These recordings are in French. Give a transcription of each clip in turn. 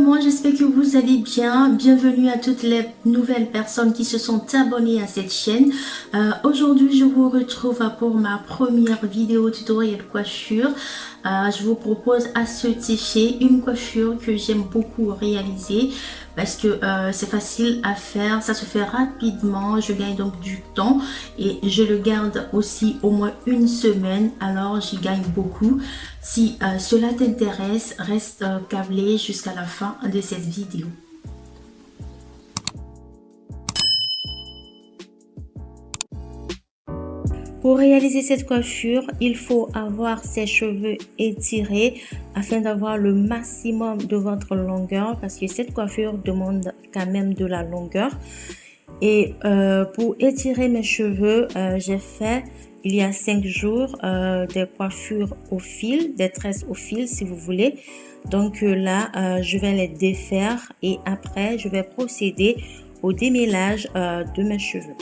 moi, j'espère que vous allez bien. Bienvenue à toutes les nouvelles personnes qui se sont abonnées à cette chaîne. Aujourd'hui, je vous retrouve pour ma première vidéo tutoriel coiffure. Je vous propose à ce tiché une coiffure que j'aime beaucoup réaliser parce que c'est facile à faire, ça se fait rapidement, je gagne donc du temps et je le garde aussi au moins une semaine, alors j'y gagne beaucoup. Si cela t'intéresse, reste câblé jusqu'à la fin de cette vidéo. Pour réaliser cette coiffure, il faut avoir ses cheveux étirés afin d'avoir le maximum de votre longueur parce que cette coiffure demande quand même de la longueur. Et pour étirer mes cheveux, j'ai fait il y a 5 jours des coiffures au fil, des tresses au fil si vous voulez. Donc là, je vais les défaire et après, je vais procéder au démêlage de mes cheveux.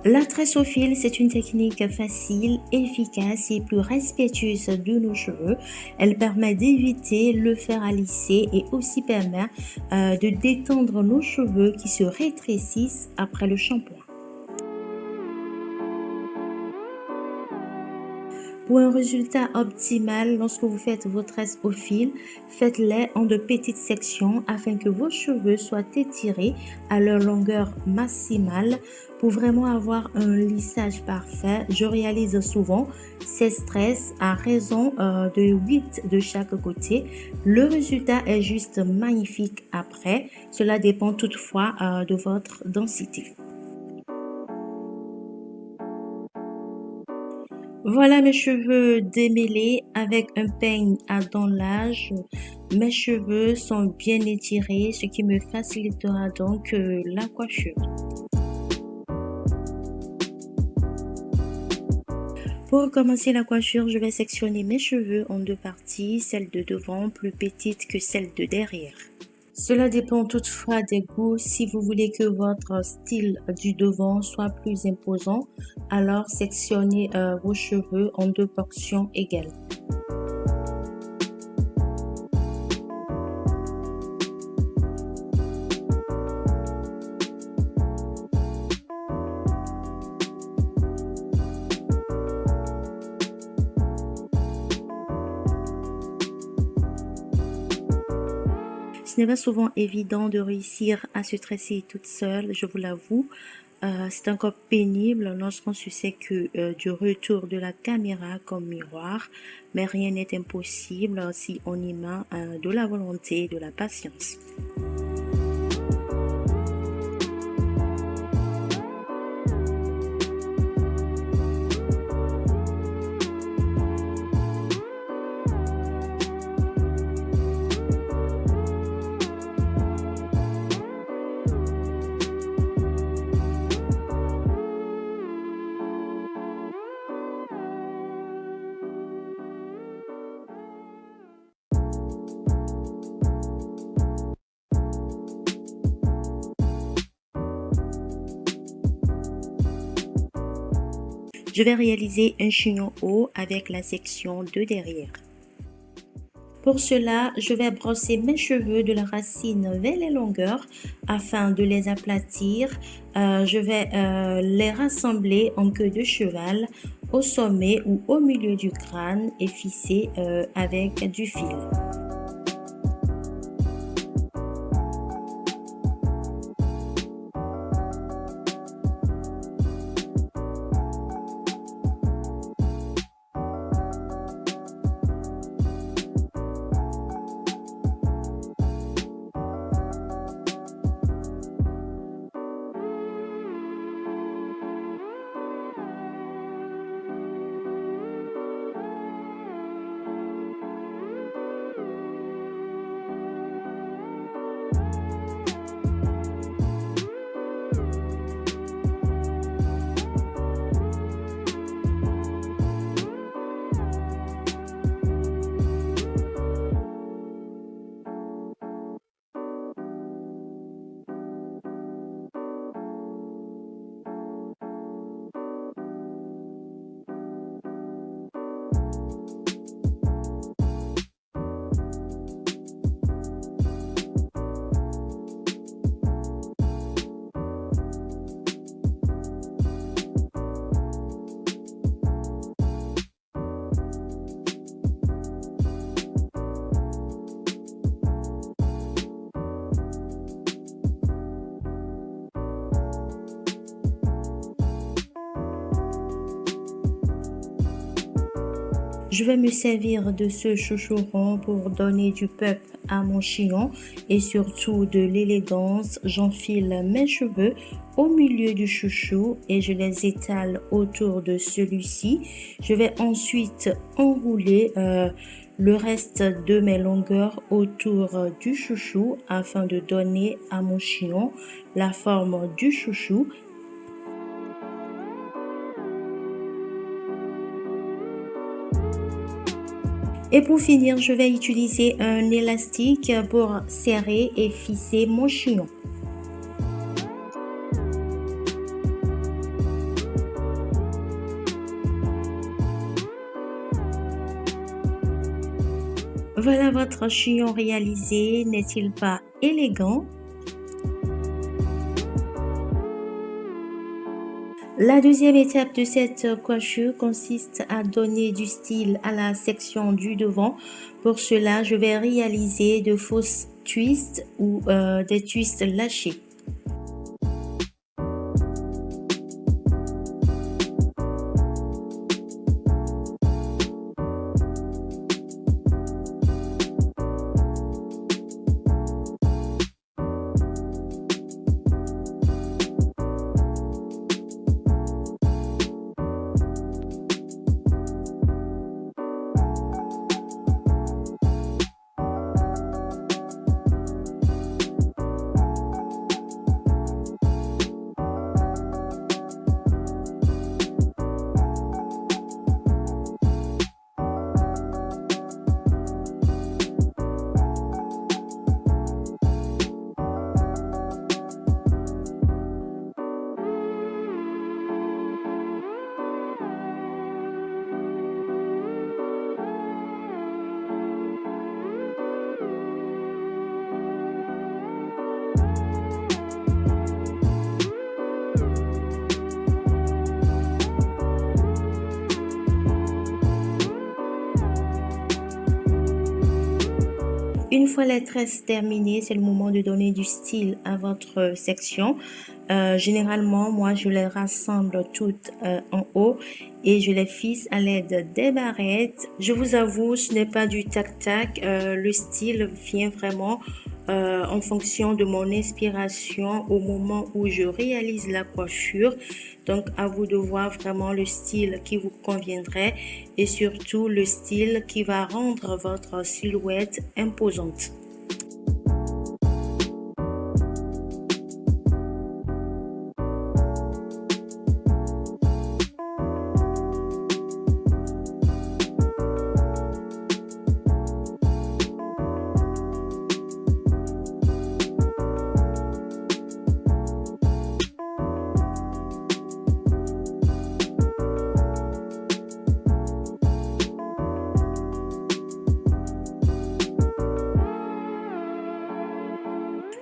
La tresse au fil, c'est une technique facile, efficace et plus respectueuse de nos cheveux. Elle permet d'éviter le fer à lisser et aussi permet de détendre nos cheveux qui se rétrécissent après le shampoing. Pour un résultat optimal, lorsque vous faites vos tresses au fil, faites-les en de petites sections afin que vos cheveux soient étirés à leur longueur maximale. Pour vraiment avoir un lissage parfait, je réalise souvent 16 tresses à raison de 8 de chaque côté. Le résultat est juste magnifique après. Cela dépend toutefois de votre densité. Voilà mes cheveux démêlés avec un peigne à dents larges. Mes cheveux sont bien étirés, ce qui me facilitera donc la coiffure. Pour commencer la coiffure, je vais sectionner mes cheveux en deux parties, celle de devant plus petite que celle de derrière. Cela dépend toutefois des goûts. Si vous voulez que votre style du devant soit plus imposant, alors sectionnez vos cheveux en deux portions égales. Ce n'est pas souvent évident de réussir à se tresser toute seule, je vous l'avoue. C'est encore pénible lorsqu'on se sait que du retour de la caméra comme miroir, mais rien n'est impossible si on y met de la volonté et de la patience. Je vais réaliser un chignon haut avec la section de derrière. Pour cela, je vais brosser mes cheveux de la racine vers les longueurs afin de les aplatir. Je vais les rassembler en queue de cheval au sommet ou au milieu du crâne et fisser avec du fil. Je vais me servir de ce chouchou rond pour donner du pep à mon chignon et surtout de l'élégance. J'enfile mes cheveux au milieu du chouchou et je les étale autour de celui-ci. Je vais ensuite enrouler le reste de mes longueurs autour du chouchou afin de donner à mon chignon la forme du chouchou. Et pour finir, je vais utiliser un élastique pour serrer et fisser mon chignon. Voilà votre chignon réalisé, n'est-il pas élégant? La deuxième étape de cette coiffure consiste à donner du style à la section du devant. Pour cela, je vais réaliser de fausses twists ou des twists lâchés. Une fois les tresses terminées, c'est le moment de donner du style à votre section. Généralement, moi, je les rassemble toutes en haut et je les fisse à l'aide des barrettes. Je vous avoue, ce n'est pas du tac-tac. Le style vient vraiment en fonction de mon inspiration au moment où je réalise la coiffure. Donc, à vous de voir vraiment le style qui vous conviendrait et surtout le style qui va rendre votre silhouette imposante.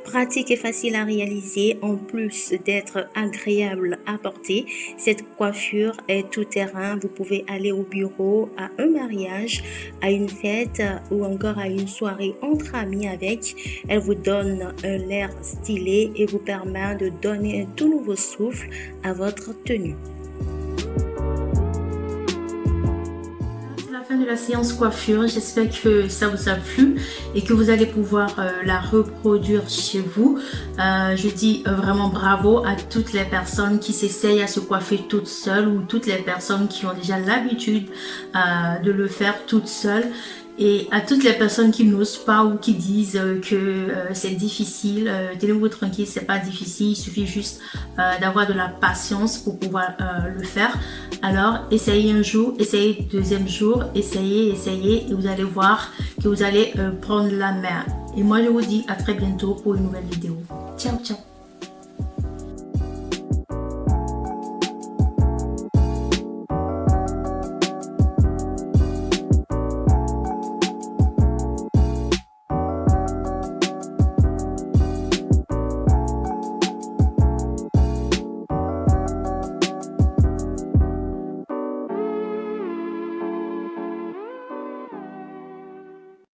Pratique et facile à réaliser, en plus d'être agréable à porter. Cette coiffure est tout terrain. Vous pouvez aller au bureau, à un mariage, à une fête ou encore à une soirée entre amis avec. Elle vous donne un air stylé et vous permet de donner un tout nouveau souffle à votre tenue. Fin de la séance coiffure, j'espère que ça vous a plu et que vous allez pouvoir la reproduire chez vous. Je dis vraiment bravo à toutes les personnes qui s'essayent à se coiffer toutes seules ou toutes les personnes qui ont déjà l'habitude de le faire toutes seules. Et à toutes les personnes qui n'osent pas ou qui disent que c'est difficile, tenez-vous tranquille, c'est pas difficile, il suffit juste d'avoir de la patience pour pouvoir le faire. Alors essayez un jour, essayez deuxième jour, essayez et vous allez voir que vous allez prendre la main. Et moi je vous dis à très bientôt pour une nouvelle vidéo. Ciao ciao.